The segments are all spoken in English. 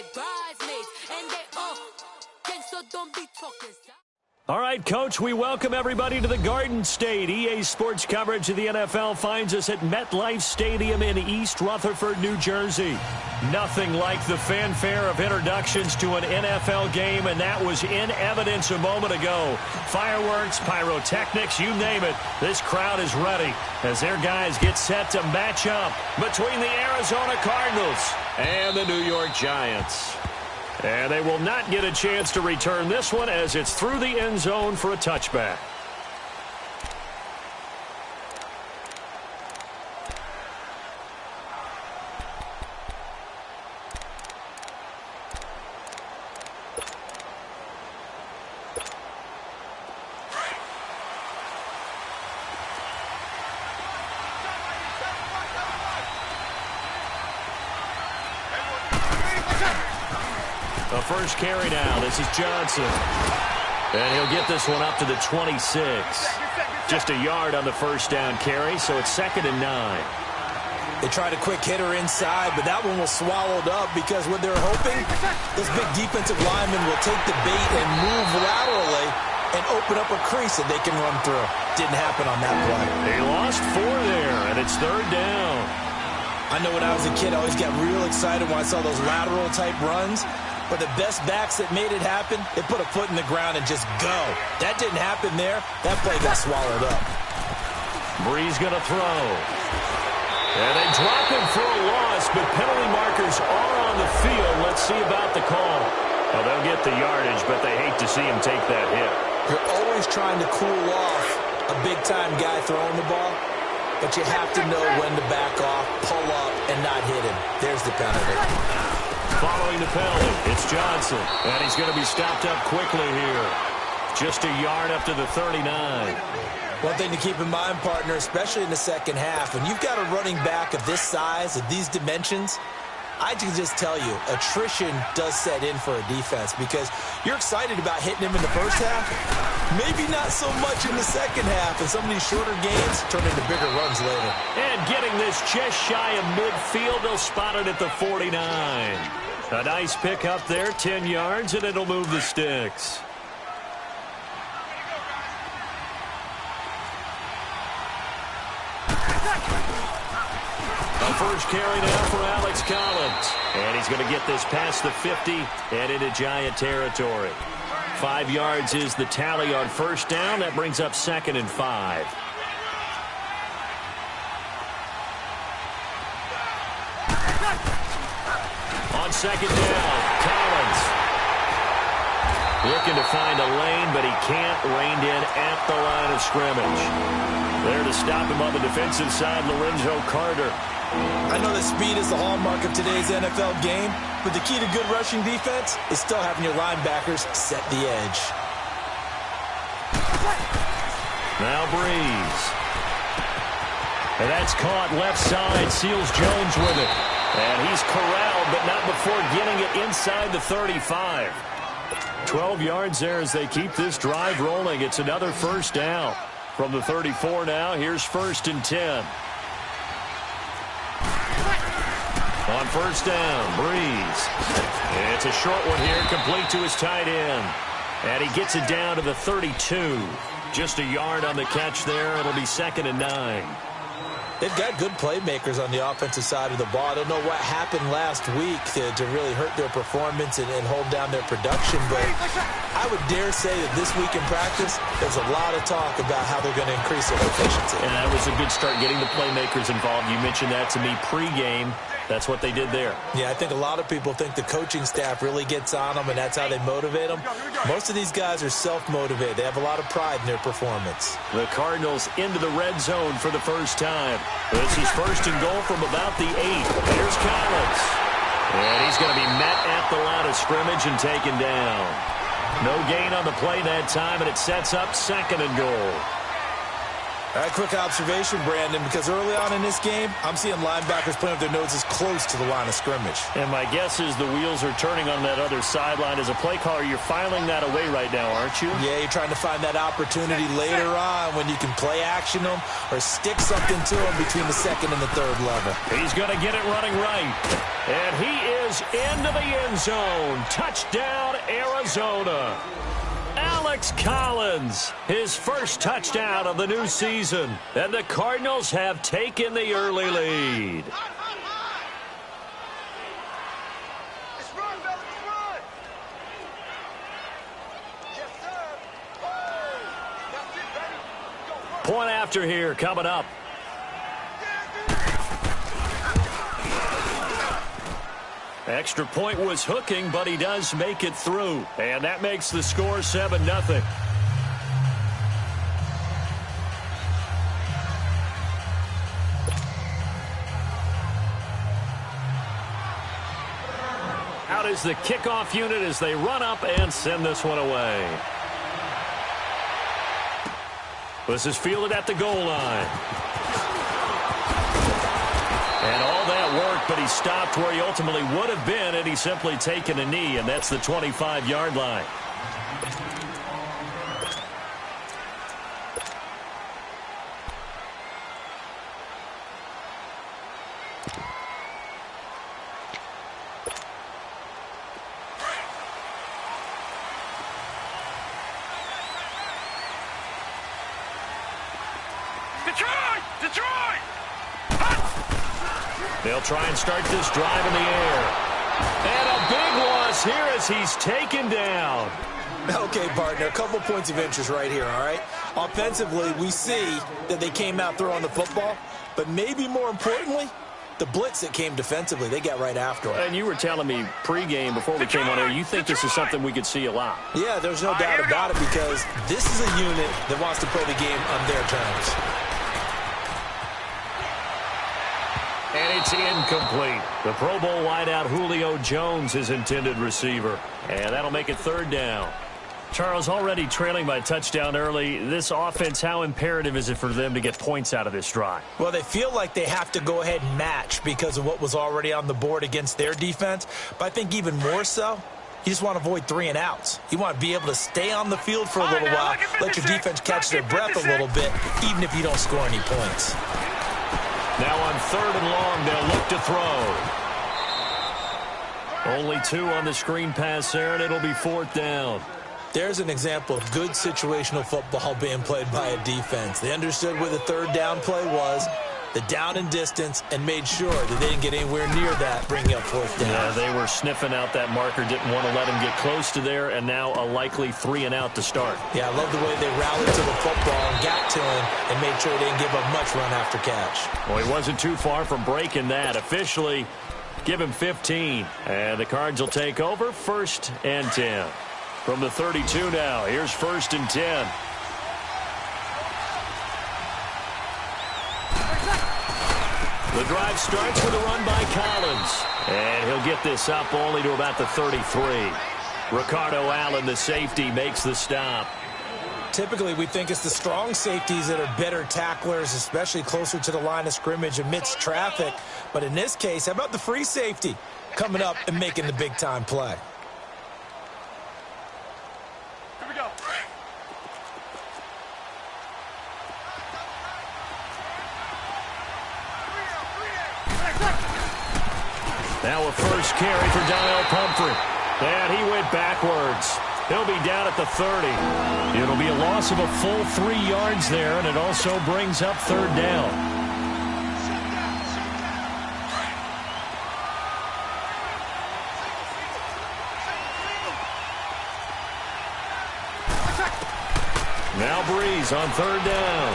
like bridesmaids. And they all gang, so don't be talking. All right, Coach, we welcome everybody to the Garden State. EA Sports coverage of the NFL finds us at MetLife Stadium in East Rutherford, New Jersey. Nothing like the fanfare of introductions to an NFL game, and that was in evidence a moment ago. Fireworks, pyrotechnics, you name it. This crowd is ready as their guys get set to match up between the Arizona Cardinals and the New York Giants. And they will not get a chance to return this one as it's through the end zone for a touchback. The first carry now. This is Johnson. And he'll get this one up to the 26. Just a yard on the first down carry, so it's 2nd and 9. They tried a quick hitter inside, but that one was swallowed up because what they're hoping, this big defensive lineman will take the bait and move laterally and open up a crease that they can run through. Didn't happen on that play. They lost 4 there, and it's 3rd down. I know when I was a kid, I always got real excited when I saw those lateral-type runs. But the best backs that made it happen, they put a foot in the ground and just go. That didn't happen there. That play got swallowed up. Bree's going to throw. And they drop him for a loss, but penalty markers are on the field. Let's see about the call. Well, they'll get the yardage, but they hate to see him take that hit. You're always trying to cool off a big-time guy throwing the ball, but you have to know when to back off, pull up, and not hit him. There's the penalty. Following the penalty, it's Johnson. And he's going to be stopped up quickly here. Just a yard up to the 39. One thing to keep in mind, partner, especially in the second half, when you've got a running back of this size, of these dimensions, I can just tell you, attrition does set in for a defense because you're excited about hitting him in the first half. Maybe not so much in the second half, and some of these shorter games turn into bigger runs later. And getting this just shy of midfield, they'll spot it at the 49. A nice pick up there, 10 yards, and it'll move the sticks. A first carry now for Alex Collins. And he's going to get this past the 50 and into Giant territory. 5 yards is the tally on first down. That brings up 2nd and 5. On 2nd down, Collins looking to find a lane, but he can't. Reined in at the line of scrimmage. There to stop him on the defensive side, Lorenzo Carter. I know that speed is the hallmark of today's NFL game, but the key to good rushing defense is still having your linebackers set the edge. Now Breeze. And that's caught left side. Seals Jones with it. And he's corralled, but not before getting it inside the 35. 12 yards there as they keep this drive rolling. It's another first down. From the 34 now, here's 1st and 10. On first down, Breeze. It's a short one here, complete to his tight end. And he gets it down to the 32. Just a yard on the catch there. It'll be 2nd and 9. They've got good playmakers on the offensive side of the ball. I don't know what happened last week to really hurt their performance and hold down their production, but I would dare say that this week in practice, there's a lot of talk about how they're going to increase their efficiency. And that was a good start getting the playmakers involved. You mentioned that to me pregame. That's what they did there. Yeah, I think a lot of people think the coaching staff really gets on them, and that's how they motivate them. Most of these guys are self-motivated. They have a lot of pride in their performance. The Cardinals into the red zone for the first time. This is 1st and goal from about the 8. Here's Collins. And he's going to be met at the line of scrimmage and taken down. No gain on the play that time, and it sets up 2nd and goal. All right, quick observation, Brandon, because early on in this game, I'm seeing linebackers playing with their noses close to the line of scrimmage. And my guess is the wheels are turning on that other sideline. As a play caller, you're filing that away right now, aren't you? Yeah, you're trying to find that opportunity later on when you can play action them or stick something to them between the second and the third level. He's going to get it running right. And he is into the end zone. Touchdown, Arizona. Alex Collins, his first touchdown of the new season. And the Cardinals have taken the early lead. Point after here coming up. Extra point was hooking, but he does make it through. And that makes the score 7-0. Out is the kickoff unit as they run up and send this one away. This is fielded at the goal line. And all that work, but he stopped where he ultimately would have been had he simply taken a knee, and that's the 25-yard line. They'll try and start this drive in the air. And a big loss here as he's taken down. Okay, partner, a couple points of interest right here, all right? Offensively, we see that they came out throwing the football, but maybe more importantly, the blitz that came defensively, they got right after it. And you were telling me pregame before we came on air, you think this is something we could see a lot. Yeah, there's no doubt about it because this is a unit that wants to play the game on their terms. And it's incomplete. The Pro Bowl wideout Julio Jones is intended receiver. And that'll make it third down. Charles, already trailing by a touchdown early. This offense, how imperative is it for them to get points out of this drive? Well, they feel like they have to go ahead and match because of what was already on the board against their defense. But I think even more so, you just want to avoid 3 and outs. You want to be able to stay on the field for a little while, let your defense catch their breath a little bit, even if you don't score any points. Now on 3rd and long, they'll look to throw. Only 2 on the screen pass there, and it'll be 4th down. There's an example of good situational football being played by a defense. They understood where the 3rd down play was, the down and distance, and made sure that they didn't get anywhere near that, bringing up 4th down. Yeah, they were sniffing out that marker, didn't want to let him get close to there, and now a likely 3 and out to start. Yeah, I love the way they rallied to the football and got to him and made sure they didn't give up much run after catch. Well, he wasn't too far from breaking that. Officially, give him 15. And the Cards will take over 1st and 10. From the 32 now, here's 1st and 10. The drive starts with a run by Collins. And he'll get this up only to about the 33. Ricardo Allen, the safety, makes the stop. Typically, we think it's the strong safeties that are better tacklers, especially closer to the line of scrimmage amidst traffic. But in this case, how about the free safety coming up and making the big-time play? Now a first carry for Donnell Pumphrey. And he went backwards. He'll be down at the 30. It'll be a loss of a full 3 yards there, and it also brings up 3rd down. Now Breeze on 3rd down.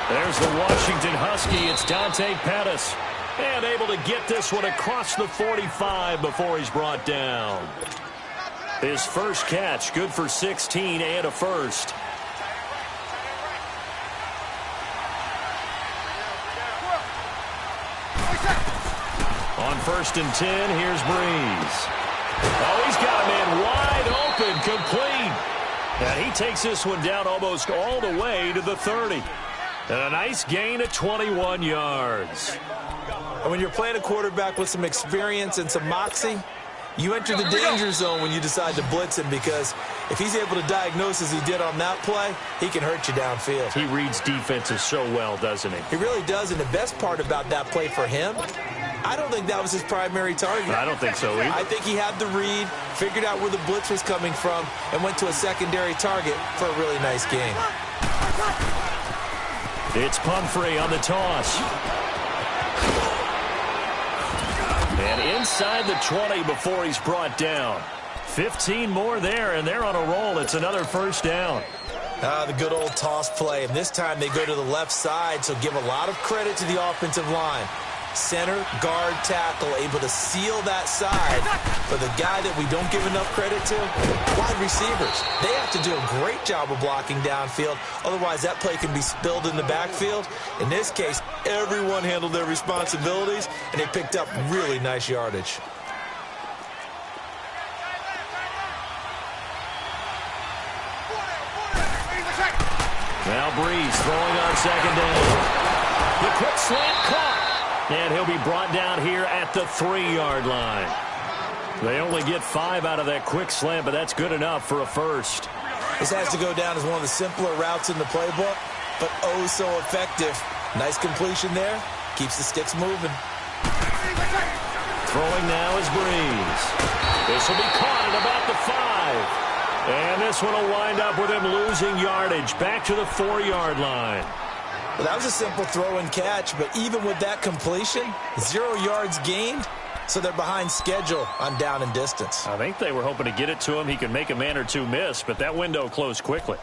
There's the Washington Husky. It's Dante Pettis. And able to get this one across the 45 before he's brought down. His first catch, good for 16 and a first. On 1st and 10, here's Breeze. Oh, he's got a man wide open, complete. And he takes this one down almost all the way to the 30. And a nice gain of 21 yards. And when you're playing a quarterback with some experience and some moxie, you enter the danger zone when you decide to blitz him, because if he's able to diagnose as he did on that play, he can hurt you downfield. He reads defenses so well, doesn't he? He really does, and the best part about that play for him, I don't think that was his primary target. I don't think so either. I think he had the read, figured out where the blitz was coming from, and went to a secondary target for a really nice game. It's Pumphrey on the toss. And inside the 20 before he's brought down. 15 more there, and they're on a roll. It's another first down. The good old toss play, and this time they go to the left side, so give a lot of credit to the offensive line. Center, guard, tackle, able to seal that side. For the guy that we don't give enough credit to, wide receivers. They have to do a great job of blocking downfield. Otherwise, that play can be spilled in the backfield. In this case, everyone handled their responsibilities, and they picked up really nice yardage. Now Breeze throwing on second down. The quick slant caught. And he'll be brought down here at the 3-yard line. They only get 5 out of that quick slant, but that's good enough for a first. This has to go down as one of the simpler routes in the playbook, but oh so effective. Nice completion there. Keeps the sticks moving. Throwing now is Breeze. This will be caught at about the 5. And this one will wind up with him losing yardage back to the 4-yard line. Well, that was a simple throw and catch, but even with that completion, 0 yards gained, so they're behind schedule on down and distance. I think they were hoping to get it to him. He could make a man or two miss, but that window closed quickly.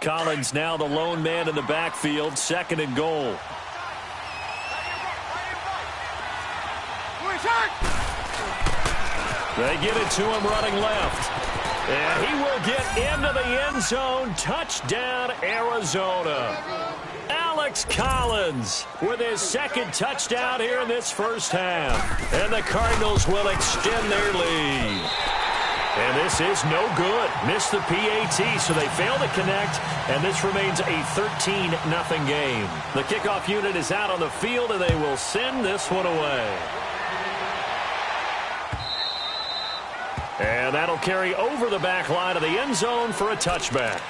Collins now the lone man in the backfield, 2nd and goal. They get it to him running left. And he will get into the end zone. Touchdown, Arizona. Alex Collins with his 2nd touchdown here in this first half. And the Cardinals will extend their lead. And this is no good. Missed the PAT, so they fail to connect. And this remains a 13-0 game. The kickoff unit is out on the field, and they will send this one away. And that'll carry over the back line of the end zone for a touchback.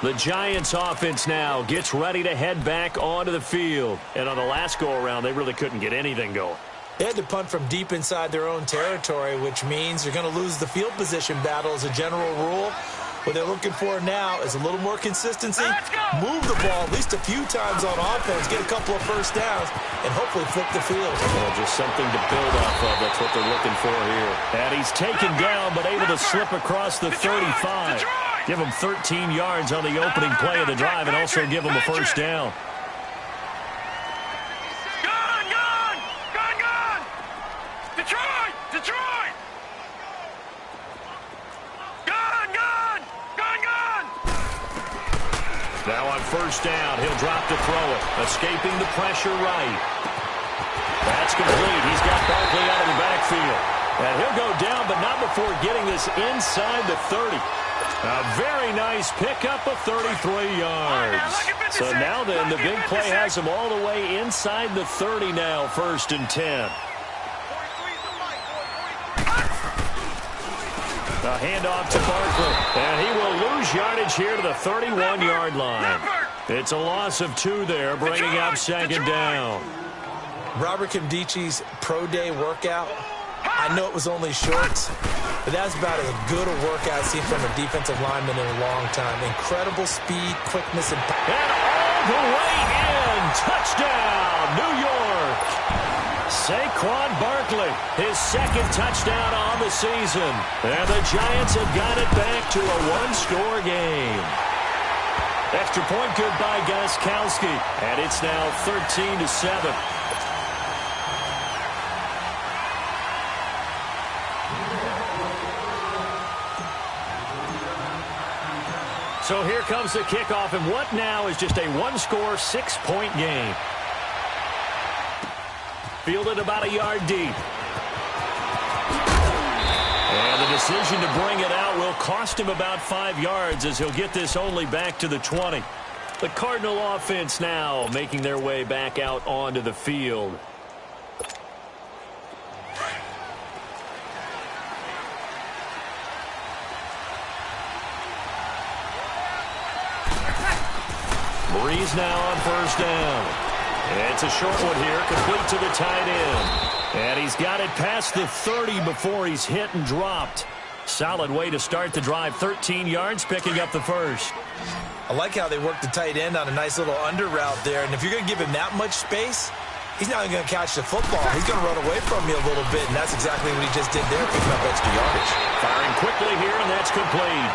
The Giants offense now gets ready to head back onto the field. And on the last go-around, they really couldn't get anything going. They had to punt from deep inside their own territory, which means you're going to lose the field position battle as a general rule. What they're looking for now is a little more consistency, move the ball at least a few times on offense, get a couple of first downs, and hopefully flip the field. Well, just something to build off of. That's what they're looking for here. And he's taken down, but able to slip across the 35. Give him 13 yards on the opening play of the drive and also give him a first down. Now on first down, he'll drop to throw it. Escaping the pressure right. That's complete. He's got Barkley out of the backfield. And he'll go down, but not before getting this inside the 30. A very nice pickup of 33 yards. So now then, the big play has him all the way inside the 30 now, 1st and 10. A handoff to Barkley, and he will lose yardage here to the 31-yard line. It's a loss of 2 there, bringing up 2nd down. Robert Kimdichi's pro day workout, I know it was only shorts, but that's about as good a workout I've seen from a defensive lineman in a long time. Incredible speed, quickness, and all the way in. Touchdown, New York. Saquon Barkley, his 2nd touchdown on the season. And the Giants have got it back to a 1-score game. Extra point good by Gostkowski. And it's now 13-7. So here comes the kickoff, and what now is just a 1-score, 6-point game. Fielded about a yard deep. And the decision to bring it out will cost him about 5 yards as he'll get this only back to the 20. The Cardinal offense now making their way back out onto the field. Breeze now on first down. It's a short one here, complete to the tight end. And he's got it past the 30 before he's hit and dropped. Solid way to start the drive. 13 yards, picking up the first. I like how they work the tight end on a nice little under route there. And if you're going to give him that much space, he's not going to catch the football. He's going to run away from you a little bit, and that's exactly what he just did there, picking up extra yardage. Firing quickly here, and that's complete.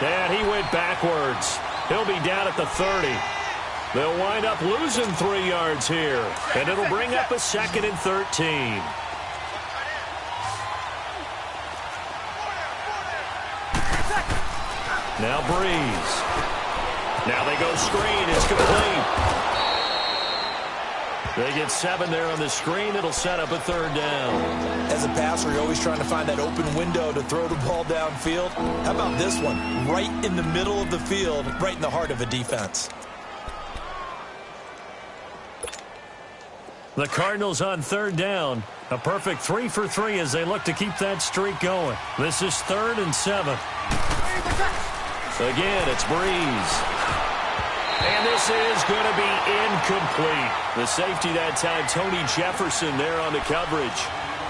And he went backwards. He'll be down at the 30. They'll wind up losing 3 yards here, and it'll bring up a 2nd and 13. Now Breeze. Now they go screen. It's complete. They get 7 there on the screen. It'll set up a 3rd down. As a passer, you're always trying to find that open window to throw the ball downfield. How about this one? Right in the middle of the field, right in the heart of a defense. The Cardinals on 3rd down. A perfect 3 for 3 as they look to keep that streak going. This is 3rd and 7. Again, it's Breeze. And this is going to be incomplete. The safety that time, Tony Jefferson there on the coverage.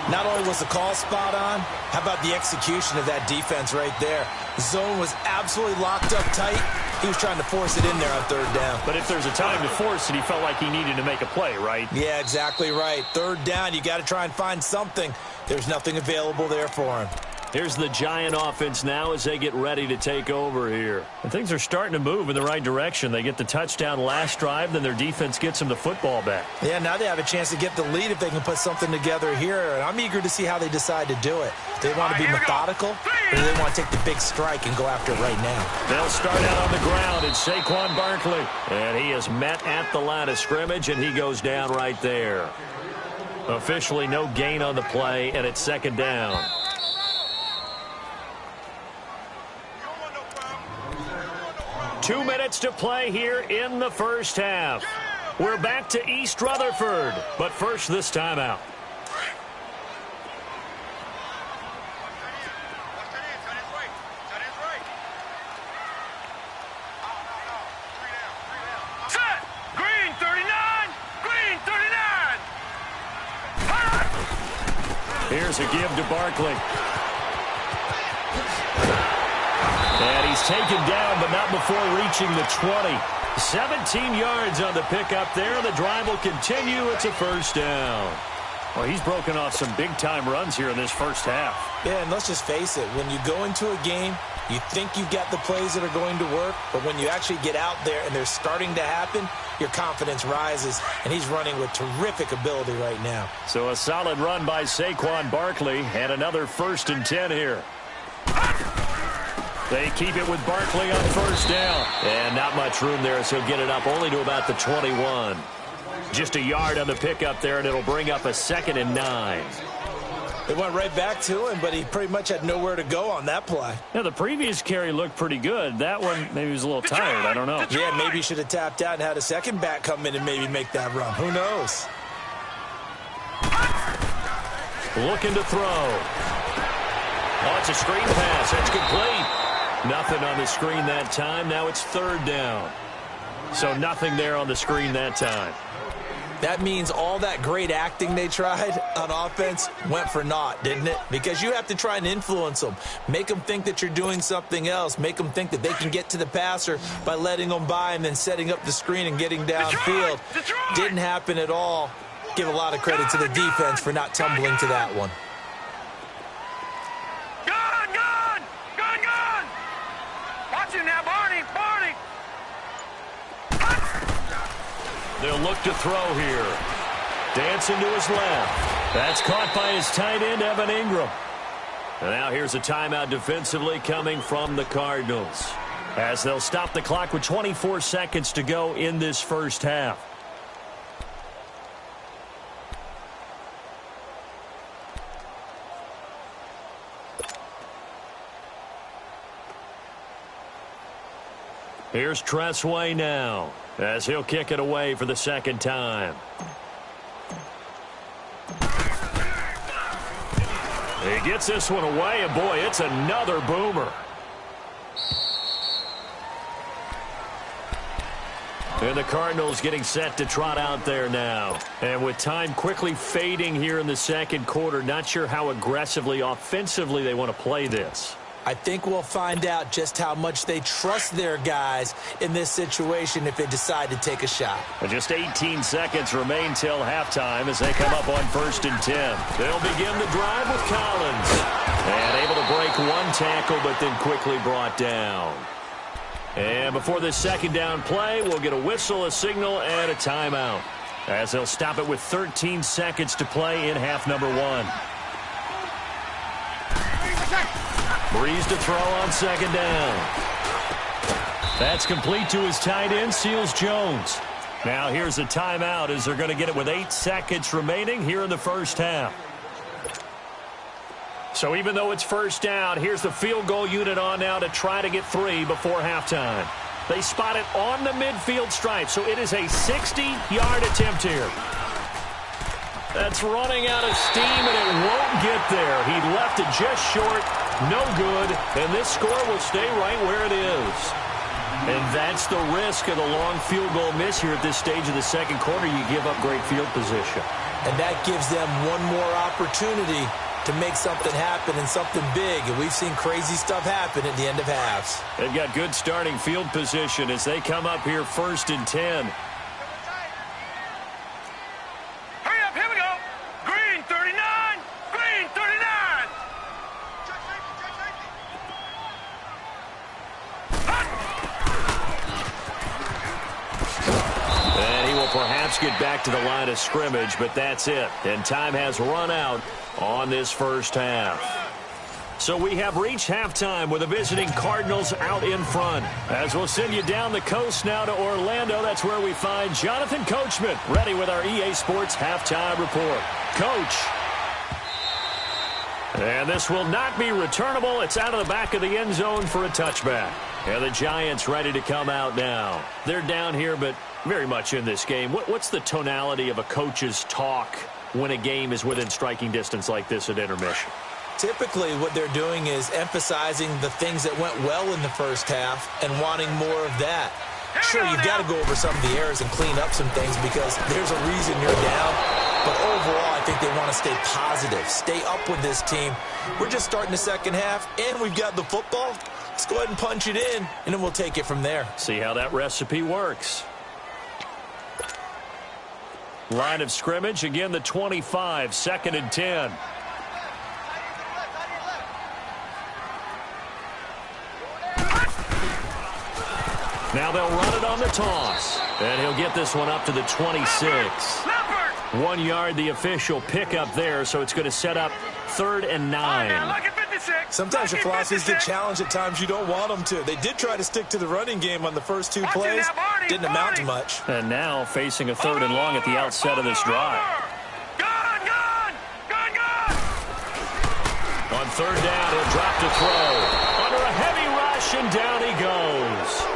Not only was the call spot on, how about the execution of that defense right there? The zone was absolutely locked up tight. He was trying to force it in there on 3rd down. But if there's a time to force it, he felt like he needed to make a play, right? Yeah, exactly right. 3rd down, you got to try and find something. There's nothing available there for him. Here's the Giant offense now as they get ready to take over here. And things are starting to move in the right direction. They get the touchdown last drive, then their defense gets them the football back. Yeah, now they have a chance to get the lead if they can put something together here. And I'm eager to see how they decide to do it. They want to be methodical, or do they want to take the big strike and go after it right now? They'll start out on the ground. It's Saquon Barkley. And he is met at the line of scrimmage, and he goes down right there. Officially no gain on the play, and it's 2nd down. Two minutes to play here in the first half. We're back to East Rutherford, but first this timeout. Set! Green 39! Green 39! Here's a give to Barkley. And he's taken down, but not before reaching the 20. 17 yards on the pickup there. The drive will continue. It's a 1st down. Well, he's broken off some big-time runs here in this first half. Yeah, and let's just face it. When you go into a game, you think you've got the plays that are going to work, but when you actually get out there and they're starting to happen, your confidence rises, and he's running with terrific ability right now. So a solid run by Saquon Barkley, and another 1st and 10 here. They keep it with Barkley on 1st down. And not much room there as he'll get it up only to about the 21. Just a yard on the pickup there, and it'll bring up a 2nd and 9. They went right back to him, but he pretty much had nowhere to go on that play. Yeah, the previous carry looked pretty good. That one, maybe he was a little tired. I don't know. Yeah, maybe he should have tapped out and had a second back come in and maybe make that run. Who knows? Looking to throw. Oh, it's a screen pass. That's complete. Nothing on the screen that time. Now it's 3rd down. So nothing there on the screen that time. That means all that great acting they tried on offense went for naught, didn't it? Because you have to try and influence them. Make them think that you're doing something else. Make them think that they can get to the passer by letting them by and then setting up the screen and getting downfield. Didn't happen at all. Give a lot of credit to the defense for not tumbling to that one. They'll look to throw here. Dancing to his left. That's caught by his tight end, Evan Ingram. And now here's a timeout defensively coming from the Cardinals, as they'll stop the clock with 24 seconds to go in this first half. Here's Tressway now, as he'll kick it away for the second time. He gets this one away, and boy, it's another boomer. And the Cardinals getting set to trot out there now. And with time quickly fading here in the second quarter, not sure how aggressively, offensively they want to play this. I think we'll find out just how much they trust their guys in this situation if they decide to take a shot. And just 18 seconds remain till halftime as they come up on 1st and 10. They'll begin the drive with Collins. And able to break one tackle, but then quickly brought down. And before this second down play, we'll get a whistle, a signal, and a timeout, as they'll stop it with 13 seconds to play in half number 1. Breeze to throw on second down. That's complete to his tight end, Seals Jones. Now here's a timeout as they're going to get it with 8 seconds remaining here in the first half. So even though it's first down, here's the field goal unit on now to try to get 3 before halftime. They spot it on the midfield stripe, so it is a 60-yard attempt here. That's running out of steam, and it won't get there. He left it just short, no good, and this score will stay right where it is. And that's the risk of the long field goal miss here at this stage of the second quarter. You give up great field position. And that gives them one more opportunity to make something happen and something big. And we've seen crazy stuff happen at the end of halves. They've got good starting field position as they come up here 1st and 10. Hurry up, here we go. Green 39, green 39. And he will perhaps get back to the line of scrimmage, but that's it. And time has run out on this first half. So we have reached halftime with the visiting Cardinals out in front. As we'll send you down the coast now to Orlando, that's where we find Jonathan Coachman ready with our EA Sports halftime report. Coach. And this will not be returnable. It's out of the back of the end zone for a touchback. And the Giants ready to come out now. They're down here, but very much in this game. What's the tonality of a coach's talk when a game is within striking distance like this at intermission? Typically, what they're doing is emphasizing the things that went well in the first half and wanting more of that. Sure, you've got to go over some of the errors and clean up some things because there's a reason you're down. But overall, I think they want to stay positive, stay up with this team. We're just starting the second half, and we've got the football. Let's go ahead and punch it in, and then we'll take it from there. See how that recipe works. Line of scrimmage, again the 25, 2nd and 10. Now they'll run it on the toss. And he'll get this one up to the 26. 1 yard, the official pickup there, so it's going to set up 3rd and 9. Sometimes your philosophies get challenged at times you don't want them to. They did try to stick to the running game on the first 2 plays. Didn't amount to much. And now facing a 3rd and long at the outset of this drive. On 3rd down, he'll drop to throw. Under a heavy rush, and down he goes.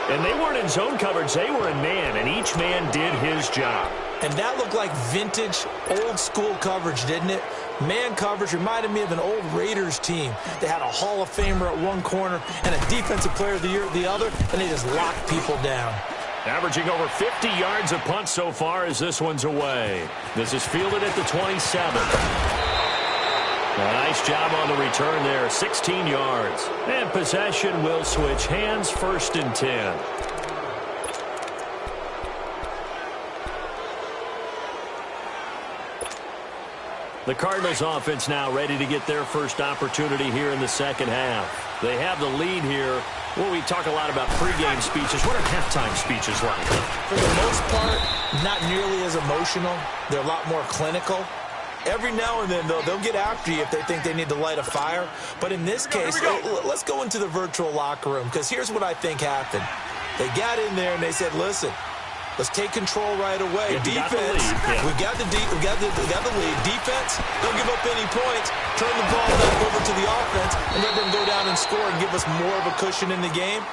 And they weren't in zone coverage. They were in man, and each man did his job. And that looked like vintage, old-school coverage, didn't it? Man coverage reminded me of an old Raiders team. They had a Hall of Famer at one corner and a Defensive Player of the Year at the other, and they just locked people down. Averaging over 50 yards a punt so far as this one's away. This is fielded at the 27. A nice job on the return there, 16 yards. And possession will switch hands, 1st and 10. The Cardinals offense now ready to get their first opportunity here in the second half. They have the lead here. Well, we talk a lot about pregame speeches. What are halftime speeches like? For the most part, not nearly as emotional. They're a lot more clinical. Every now and then, though, they'll get after you if they think they need to light a fire. But in this case, let's go into the virtual locker room, because here's what I think happened. They got in there and they said, listen, let's take control right away. Defense, we've got the lead. Defense, don't give up any points. Turn the ball back over to the offense and let them go down and score and give us more of a cushion in the game.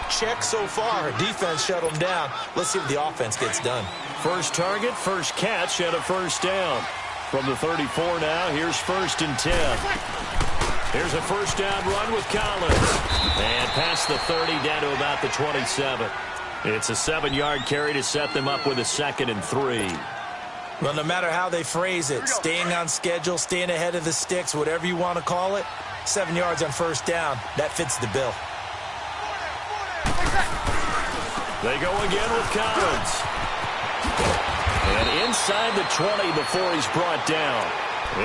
check so far. Defense shut them down. Let's see what the offense gets done. First target, first catch, and a first down. From the 34 now, here's 1st and 10. Here's a first down run with Collins. And past the 30 down to about the 27. It's a 7-yard carry to set them up with a 2nd and 3. Well, no matter how they phrase it, staying on schedule, staying ahead of the sticks, whatever you want to call it, 7 yards on first down, that fits the bill. They go again with Collins. And inside the 20 before he's brought down.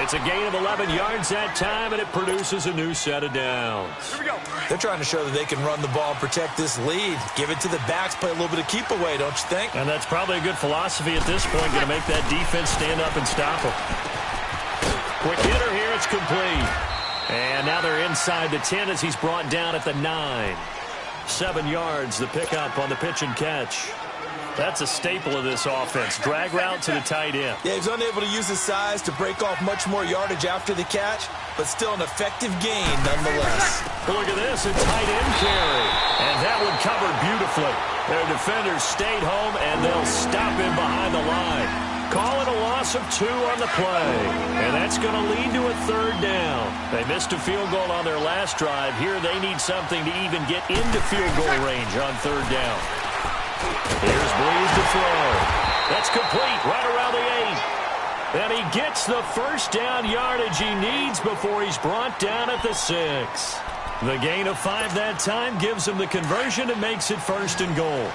It's a gain of 11 yards that time, and it produces a new set of downs. Here we go. They're trying to show that they can run the ball and protect this lead. Give it to the backs, play a little bit of keep away, don't you think? And that's probably a good philosophy at this point, going to make that defense stand up and stop them. Quick hitter here, it's complete. And now they're inside the 10 as he's brought down at the 9. 7 yards, the pickup on the pitch and catch. That's a staple of this offense. Drag route to the tight end. Yeah, he's unable to use his size to break off much more yardage after the catch, but still an effective gain nonetheless. Well, look at this, a tight end carry. And that one covered beautifully. Their defenders stayed home, and they'll stop him behind the line. Call it a loss of 2 on the play. And that's going to lead to a 3rd down. They missed a field goal on their last drive. Here they need something to even get into field goal range on 3rd down. Here's Breeze to throw. That's complete right around the 8. And he gets the first down yardage he needs before he's brought down at the 6. The gain of 5 that time gives him the conversion and makes it 1st and goal.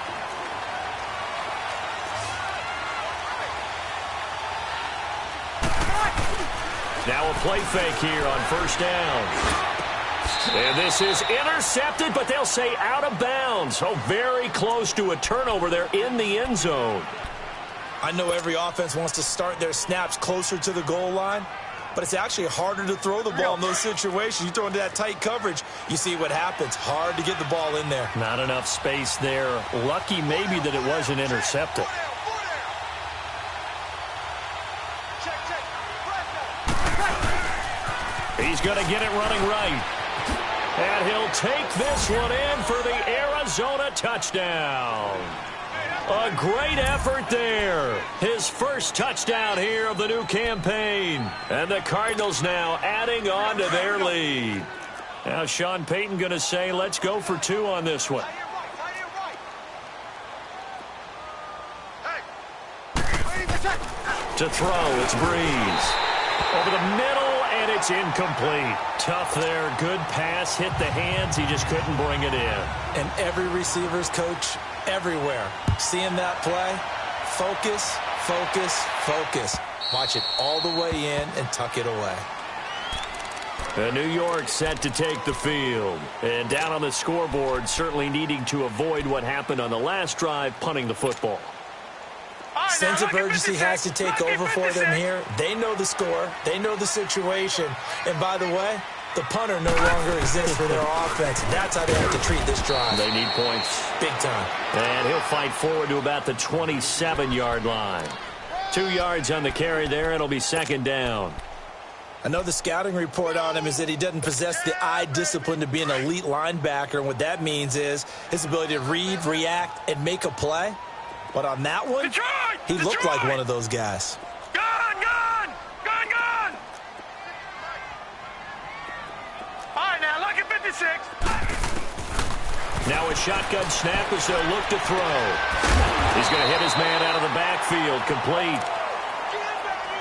Now a play fake here on 1st down. And this is intercepted, but they'll say out of bounds. Oh, very close to a turnover there in the end zone. I know every offense wants to start their snaps closer to the goal line, but it's actually harder to throw the ball in those situations. You throw into that tight coverage, you see what happens. Hard to get the ball in there. Not enough space there. Lucky maybe that it wasn't intercepted. He's going to get it running right. And he'll take this one in for the Arizona touchdown. A great effort there. His first touchdown here of the new campaign. And the Cardinals now adding on to their lead. Now Sean Payton going to say, let's go for 2 on this one. To throw, it's Breeze. Over the middle, and it's incomplete. Tough there. Good pass. Hit the hands. He just couldn't bring it in. And every receiver's coach everywhere. Seeing that play, focus, focus, focus. Watch it all the way in and tuck it away. And New York set to take the field. And down on the scoreboard, certainly needing to avoid what happened on the last drive, punting the football. Sense of urgency has to take over for them here. They know the score. They know the situation. And by the way, the punter no longer exists for their offense. That's how they have to treat this drive. They need points. Big time. And he'll fight forward to about the 27-yard line. 2 yards on the carry there. It'll be 2nd down. I know the scouting report on him is that he doesn't possess the eye discipline to be an elite linebacker. And what that means is his ability to read, react, and make a play. But on that one, he looked like one of those guys. Gone! All right, now, look at 56. Now a shotgun snap as they'll look to throw. He's going to hit his man out of the backfield. Complete.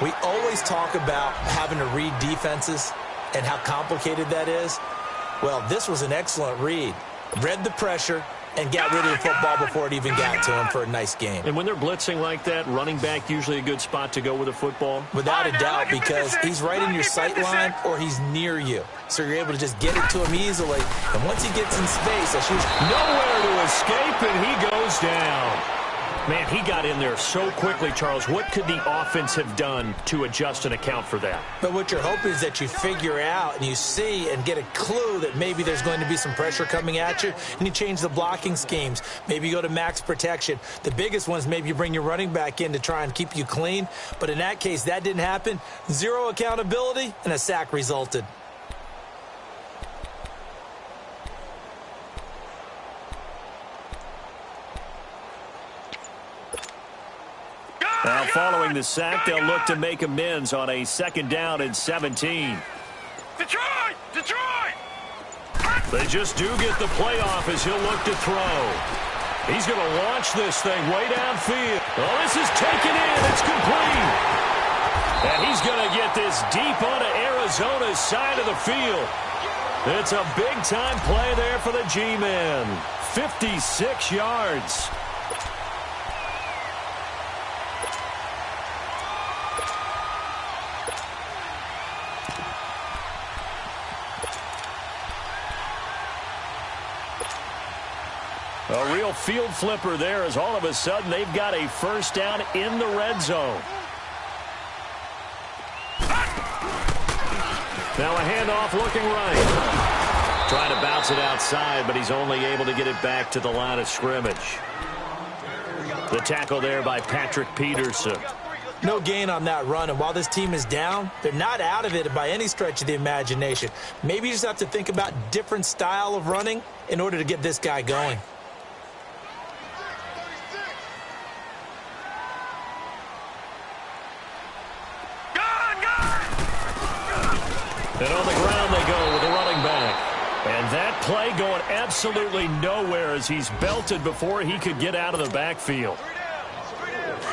We always talk about having to read defenses and how complicated that is. Well, this was an excellent read. Read the pressure and got rid of the football before it even got to him for a nice game. And when they're blitzing like that, running back usually a good spot to go with the football? Without a doubt, because he's right in your sight line or he's near you. So you're able to just get it to him easily. And once he gets in space, nowhere to escape, and he goes down. Man, he got in there so quickly, Charles. What could the offense have done to adjust and account for that? But what you're hoping is that you figure out and you see and get a clue that maybe there's going to be some pressure coming at you, and you change the blocking schemes. Maybe you go to max protection. The biggest one is maybe you bring your running back in to try and keep you clean. But in that case, that didn't happen. Zero accountability, and a sack resulted. following the sack, they'll look to make amends on a 2nd down and 17. Detroit! Detroit! They just do get the playoff as he'll look to throw. He's going to launch this thing way downfield. Oh, this is taken in. It's complete. And he's going to get this deep onto Arizona's side of the field. It's a big-time play there for the G-men. 56 yards. A real field flipper there as all of a sudden they've got a 1st down in the red zone. Now a handoff looking right. Trying to bounce it outside, but he's only able to get it back to the line of scrimmage. The tackle there by Patrick Peterson. No gain on that run, and while this team is down, they're not out of it by any stretch of the imagination. Maybe you just have to think about different style of running in order to get this guy going. And on the ground they go with the running back. And that play going absolutely nowhere as he's belted before he could get out of the backfield.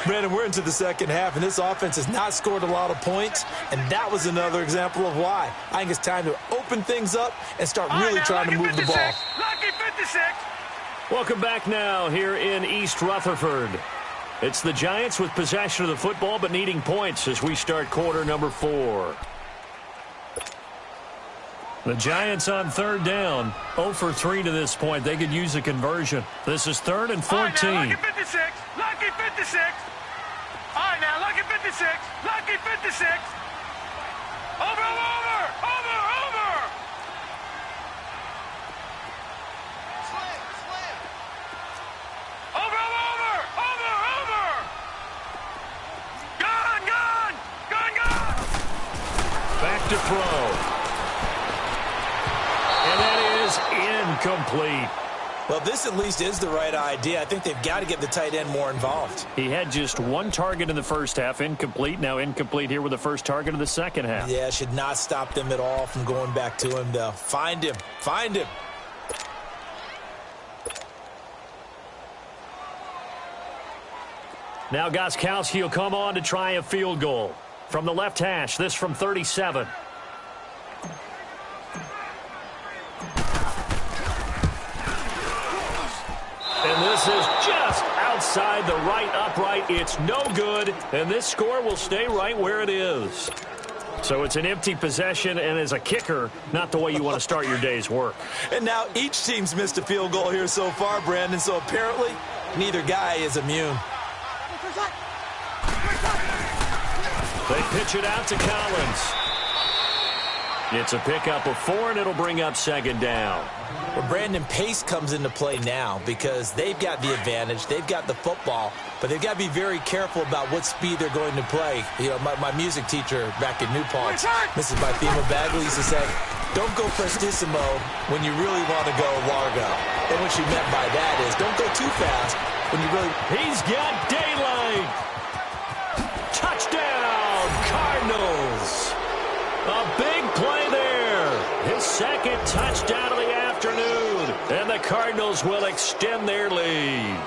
Brandon, we're into the 2nd half, and this offense has not scored a lot of points, and that was another example of why. I think it's time to open things up and start really trying to move the ball. Lucky 56. Welcome back now here in East Rutherford. It's the Giants with possession of the football but needing points as we start quarter number 4. The Giants on 3rd down, 0 for 3 to this point. They could use a conversion. This is 3rd and 14. All right, now, lucky 56. Lucky 56. All right, now, lucky 56. Lucky 56. Over, over, over, over. Over, over, over, over. Gone, gone, gone, gone. Back to throw. And that is incomplete. Well, this at least is the right idea. I think they've got to get the tight end more involved. He had just 1 target in the 1st half, incomplete. Now incomplete here with the 1st target of the 2nd half. Yeah, should not stop them at all from going back to him, though. Find him. Find him. Now Gostkowski will come on to try a field goal. From the left hash, this from 37. And this is just outside the right upright. It's no good, and this score will stay right where it is. So it's an empty possession, and as a kicker, not the way you want to start your day's work. And now each team's missed a field goal here so far, Brandon, so apparently neither guy is immune. They pitch it out to Collins. It's a pickup of 4, and it'll bring up 2nd down. Well, Brandon, pace comes into play now because they've got the advantage. They've got the football, but they've got to be very careful about what speed they're going to play. You know, my music teacher back in New Paltz, Mrs. Bythema Bagley, used to say, don't go prestissimo when you really want to go largo. And what she meant by that is don't go too fast when you really... He's got daylight. Touchdown, Cardinals. A big play there. His 2nd touchdown of the afternoon. And the Cardinals will extend their lead.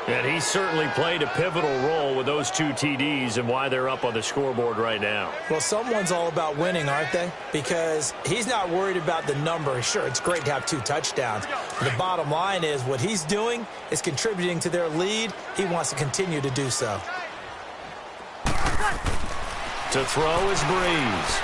And he certainly played a pivotal role with those 2 TDs and why they're up on the scoreboard right now. Well, someone's all about winning, aren't they? Because he's not worried about the number. Sure, it's great to have 2 touchdowns. But the bottom line is what he's doing is contributing to their lead. He wants to continue to do so. To throw is Breeze.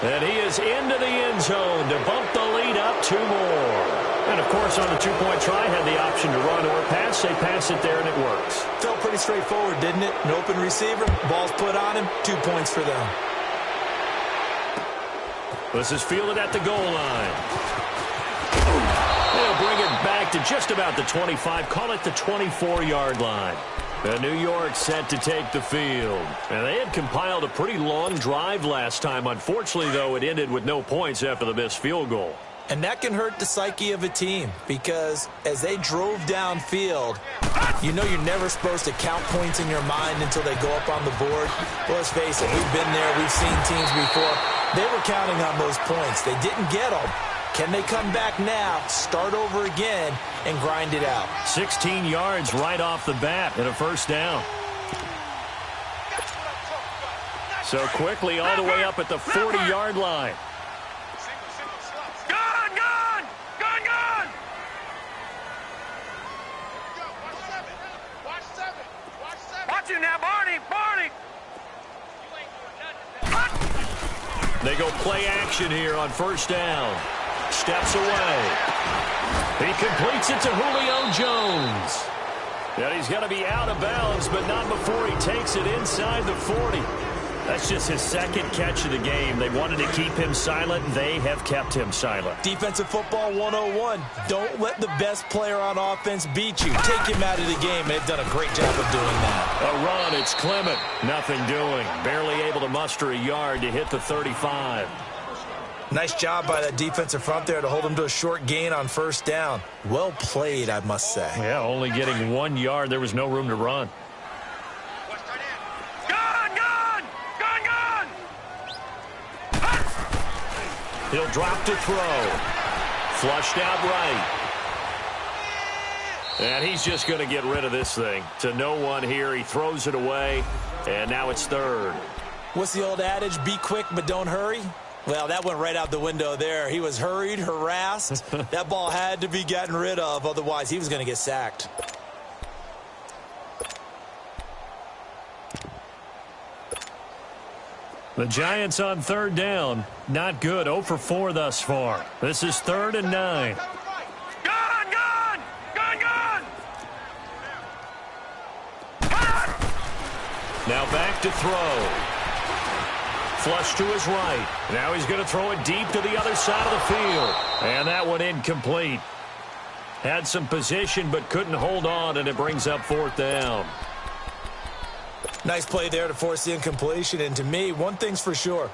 And he is into the end zone to bump the lead up 2 more. And, of course, on the 2-point try, had the option to run or pass. They pass it there, and it works. Felt pretty straightforward, didn't it? An open receiver, ball's put on him, 2 points for them. This is fielded at the goal line. They'll bring it back to just about the 25. Call it the 24-yard line. And New York set to take the field. And they had compiled a pretty long drive last time. Unfortunately, though, it ended with no points after the missed field goal. And that can hurt the psyche of a team because as they drove downfield, you know you're never supposed to count points in your mind until they go up on the board. Well, let's face it, we've been there. We've seen teams before. They were counting on those points. They didn't get them. Can they come back now, start over again, and grind it out? 16 yards right off the bat and a first down. So quickly all the way up at the 40-yard line. Gun, gun! Gun, gun! Watch him now, Barney! Barney! They go play action here on first down. Steps away. He completes it to Julio Jones. And he's going to be out of bounds, but not before he takes it inside the 40. That's just his second catch of the game. They wanted to keep him silent. They have kept him silent. Defensive football 101. Don't let the best player on offense beat you. Take him out of the game. They've done a great job of doing that. A run, it's Clement. Nothing doing. Barely able to muster a yard to hit the 35. Nice job by that defensive front there to hold him to a short gain on first down. Well played, I must say. Yeah, only getting 1 yard. There was no room to run. He'll drop to throw. Flushed out right. And he's just going to get rid of this thing. To no one here. He throws it away. And now it's third. What's the old adage? Be quick, but don't hurry? Well, that went right out the window there. He was hurried, harassed. That ball had to be gotten rid of. Otherwise, he was going to get sacked. The Giants on third down. Not good. 0 for 4 thus far. This is 3rd and 9. Gun, gun! Gun, gun! Now back to throw. Flush to his right. Now he's going to throw it deep to the other side of the field. And that one incomplete. Had some position but couldn't hold on, and it brings up 4th down. Nice play there to force the incompletion. And to me, one thing's for sure.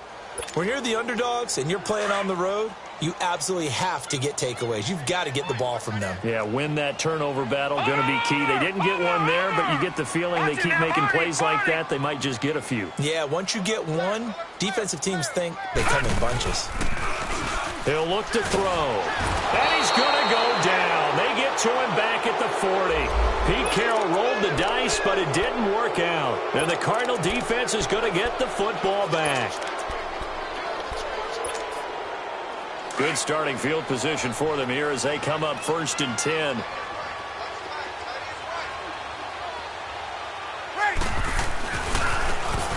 When you're the underdogs and you're playing on the road, you absolutely have to get takeaways. You've got to get the ball from them. Yeah, win that turnover battle, going to be key. They didn't get one there, but you get the feeling they keep making plays like that, they might just get a few. Yeah, once you get one, defensive teams think they come in bunches. He'll look to throw. And he's going to go down. They get to him back at the 40. Pete Carroll rolled the dice, but it didn't work out. And the Cardinal defense is going to get the football back. Good starting field position for them here as they come up 1st and 10.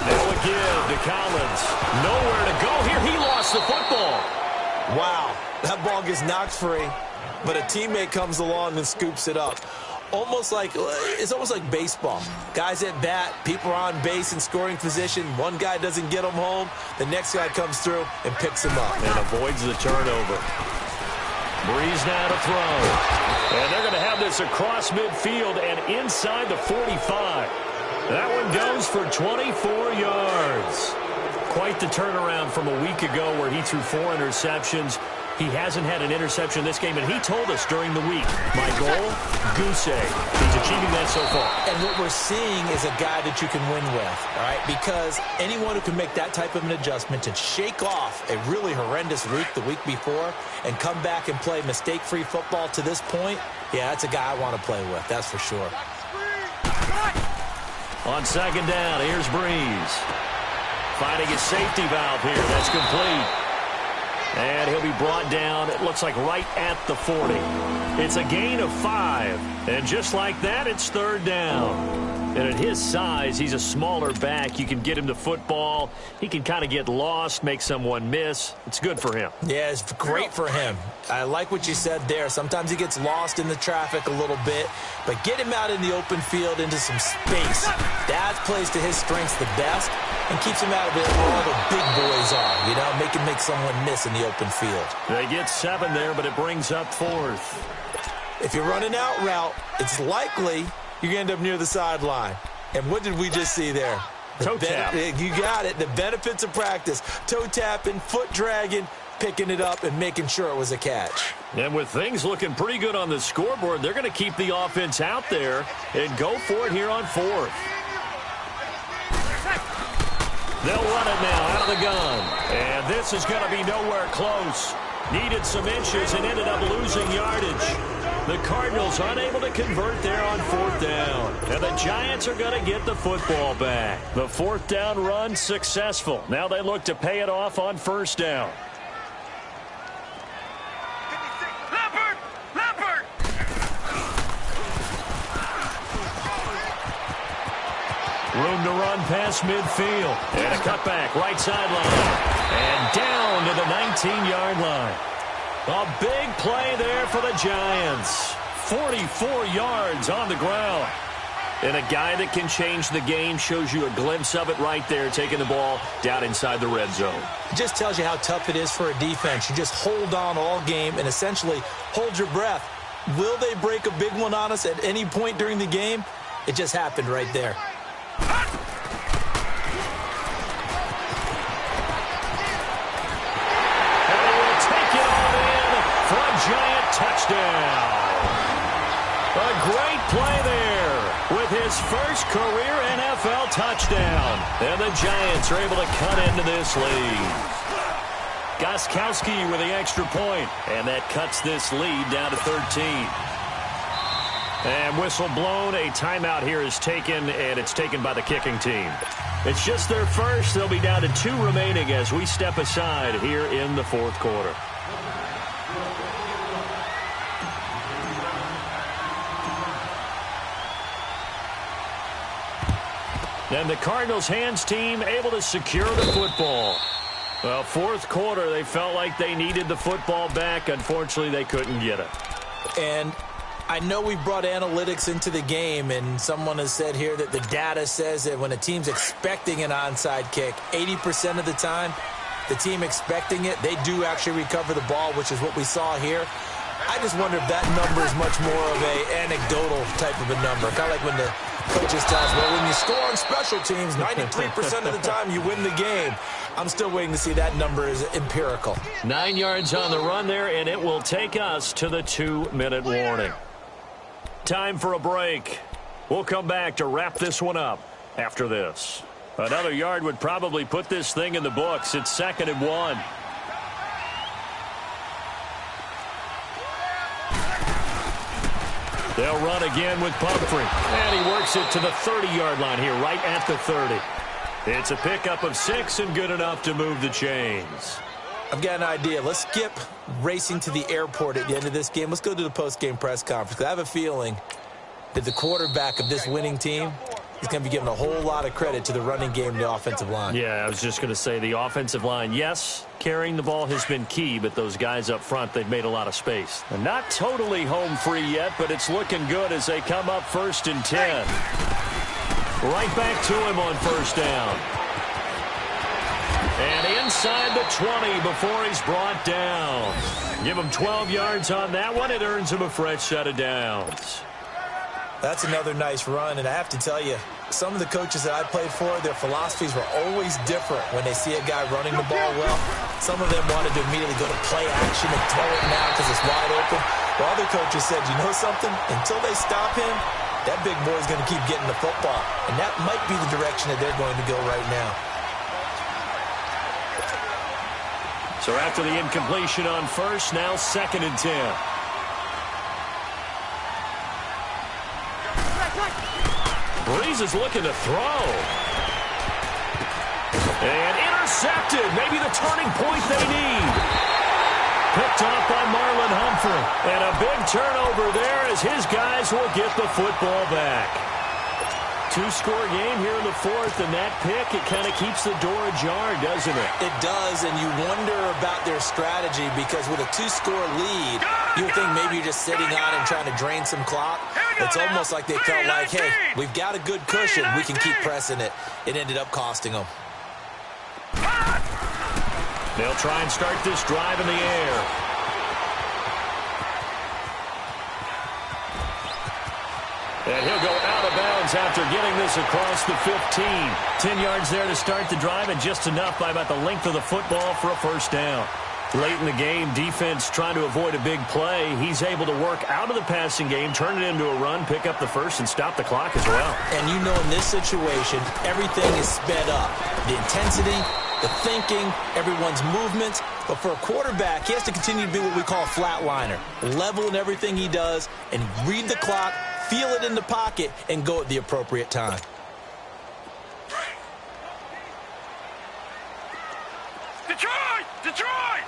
They'll give to Collins. Nowhere to go here. He lost the football. Wow, that ball gets knocked free, but a teammate comes along and scoops it up. It's almost like baseball. Guys at bat, people are on base in scoring position. One guy doesn't get them home. The next guy comes through and picks him up. And avoids the turnover. Breeze now to throw. And they're going to have this across midfield and inside the 45. That one goes for 24 yards. Quite the turnaround from a week ago where he threw 4 interceptions. He hasn't had an interception this game, and he told us during the week, my goal, goose egg. He's achieving that so far. And what we're seeing is a guy that you can win with, all right? Because anyone who can make that type of an adjustment to shake off a really horrendous week the week before and come back and play mistake-free football to this point, yeah, that's a guy I want to play with, that's for sure. On 2nd down, here's Breeze. Finding his safety valve here. That's complete. And he'll be brought down, it looks like right at the 40. It's a gain of 5. And just like that, it's 3rd down. And at his size, he's a smaller back. You can get him the football. He can kind of get lost, make someone miss. It's good for him. Yeah, it's great for him. I like what you said there. Sometimes he gets lost in the traffic a little bit. But get him out in the open field into some space. That plays to his strengths the best and keeps him out of it where all the big boys are. You know, make him make someone miss in the open field. They get 7 there, but it brings up 4th. If you're running out route, it's likely you're going to end up near the sideline. And what did we just see there? Toe tap. You got it. The benefits of practice. Toe tapping, foot dragging. picking it up and making sure it was a catch. And with things looking pretty good on the scoreboard, they're going to keep the offense out there and go for it here on fourth. They'll run it now out of the gun. And this is going to be nowhere close. Needed some inches and ended up losing yardage. The Cardinals unable to convert there on fourth down. And the Giants are going to get the football back. The fourth down run successful. Now they look to pay it off on first down. Room to run past midfield. And a cutback, right sideline. And down to the 19-yard line. A big play there for the Giants. 44 yards on the ground. And a guy that can change the game, shows you a glimpse of it right there, taking the ball down inside the red zone. It just tells you how tough it is for a defense. You just hold on all game and essentially hold your breath. Will they break a big one on us at any point during the game? It just happened right there. Giant touchdown. A great play there with his first career NFL touchdown. And the Giants are able to cut into this lead. Gostkowski with the extra point, and that cuts this lead down to 13. And whistle blown. A timeout here is taken, and it's taken by the kicking team. It's just their first. They'll be down to 2 remaining as we step aside here in the fourth quarter. And the Cardinals hands team able to secure the football. Well, fourth quarter, they felt like they needed the football back. Unfortunately, they couldn't get it. And I know we brought analytics into the game, and someone has said here that the data says that when a team's expecting an onside kick, 80% of the time, the team expecting it, they do actually recover the ball, which is what we saw here. I just wonder if that number is much more of a anecdotal type of a number. Kind of like when the coaches tell us, well, when you score on special teams, 93% of the time you win the game. I'm still waiting to see that number is empirical. 9 yards on the run there, and it will take us to the 2-minute warning. Time for a break. We'll come back to wrap this one up after this. Another yard would probably put this thing in the books. It's 2nd and 1. They'll run again with Pumphrey. And he works it to the 30-yard line here, right at the 30. It's a pickup of 6 and good enough to move the chains. I've got an idea. Let's skip racing to the airport at the end of this game. Let's go to the post-game press conference. I have a feeling that the quarterback of this winning team is going to be giving a whole lot of credit to the running game and the offensive line. Yeah, I was just going to say the offensive line, yes, carrying the ball has been key, but those guys up front, they've made a lot of space. And not totally home free yet, but it's looking good as they come up 1st and 10. Right back to him on first down. And inside the 20 before he's brought down. Give him 12 yards on that one. It earns him a fresh set of downs. That's another nice run, and I have to tell you, some of the coaches that I played for, their philosophies were always different when they see a guy running the ball well. Some of them wanted to immediately go to play action and throw it now because it's wide open. While other coaches said, you know something? Until they stop him, that big boy's going to keep getting the football. And that might be the direction that they're going to go right now. So after the incompletion on first, now 2nd and 10. Breeze is looking to throw. And intercepted. Maybe the turning point they need. Picked off by Marlon Humphrey. And a big turnover there as his guys will get the football back. 2-score game here in the fourth, and that pick, it kind of keeps the door ajar, doesn't it? It does, and you wonder about their strategy because with a 2-score lead, you would think maybe you're just sitting on and trying to drain some clock. It's almost like they felt like, hey, we've got a good cushion. We can keep pressing it. It ended up costing them. They'll try and start this drive in the air. And he'll go out of bounds after getting this across the 15. 10 yards there to start the drive, and just enough by about the length of the football for a first down. Late in the game, defense trying to avoid a big play. He's able to work out of the passing game, turn it into a run, pick up the first, and stop the clock as well. And you know in this situation, everything is sped up. The intensity, the thinking, everyone's movements. But for a quarterback, he has to continue to be what we call a flatliner. Level in everything he does and read the clock, feel it in the pocket, and go at the appropriate time. Detroit! Detroit!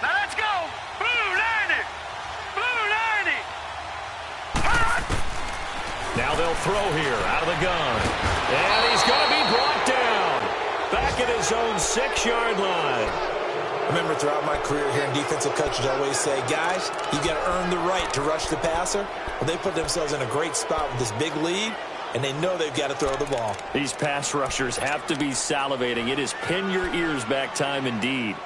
Now let's go! Blue 90! Blue 90! Hot! Now they'll throw here out of the gun. And he's going to be brought down. Back at his own 6-yard line. Remember, throughout my career here in defensive coaches always say, guys, you got to earn the right to rush the passer. Well, they put themselves in a great spot with this big lead, and they know they've got to throw the ball. These pass rushers have to be salivating. It is pin your ears back time indeed.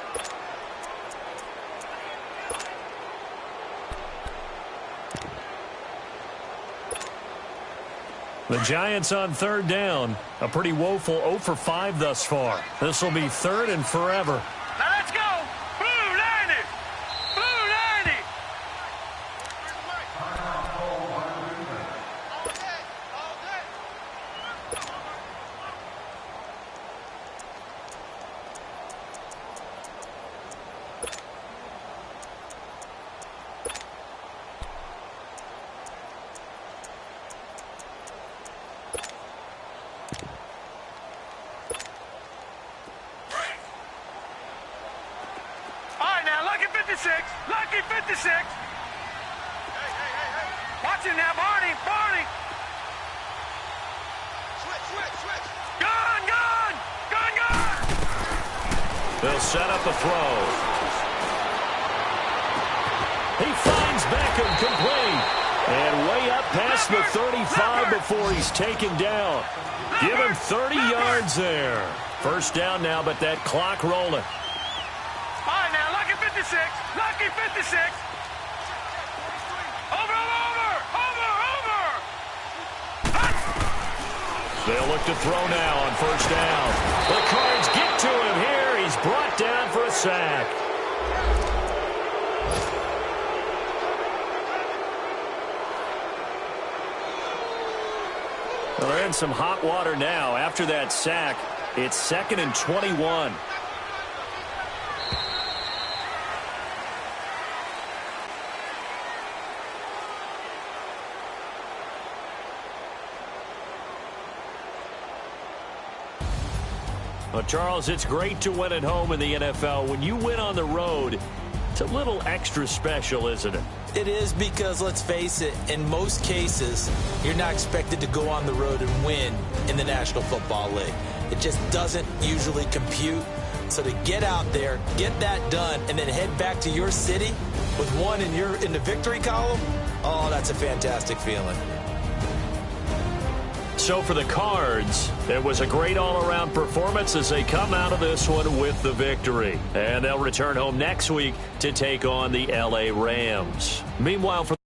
The Giants on third down. A pretty woeful 0 for 5 thus far. This will be third and forever. Now let's go! Blue 90! Blue 90! Lucky 56. Watch him now, Barney. Barney. Switch. Gun. They'll set up a throw. He finds Beckham complete. And way up past the 35 before he's taken down. Give him 30 yards there. First down now, but that clock rolling. All right, now, Lucky 56. Lucky 56. Over. They'll look to throw now on first down. The Cards get to him here. He's brought down for a sack. Well, they're in some hot water now. After that sack, it's 2nd and 21. Well, Charles, it's great to win at home in the NFL. When you win on the road, it's a little extra special, isn't it? It is, because, let's face it, in most cases, you're not expected to go on the road and win in the National Football League. It just doesn't usually compute. So to get out there, get that done, and then head back to your city with one in the victory column, oh, that's a fantastic feeling. So for the Cards, it was a great all-around performance as they come out of this one with the victory. And they'll return home next week to take on the LA Rams. Meanwhile, for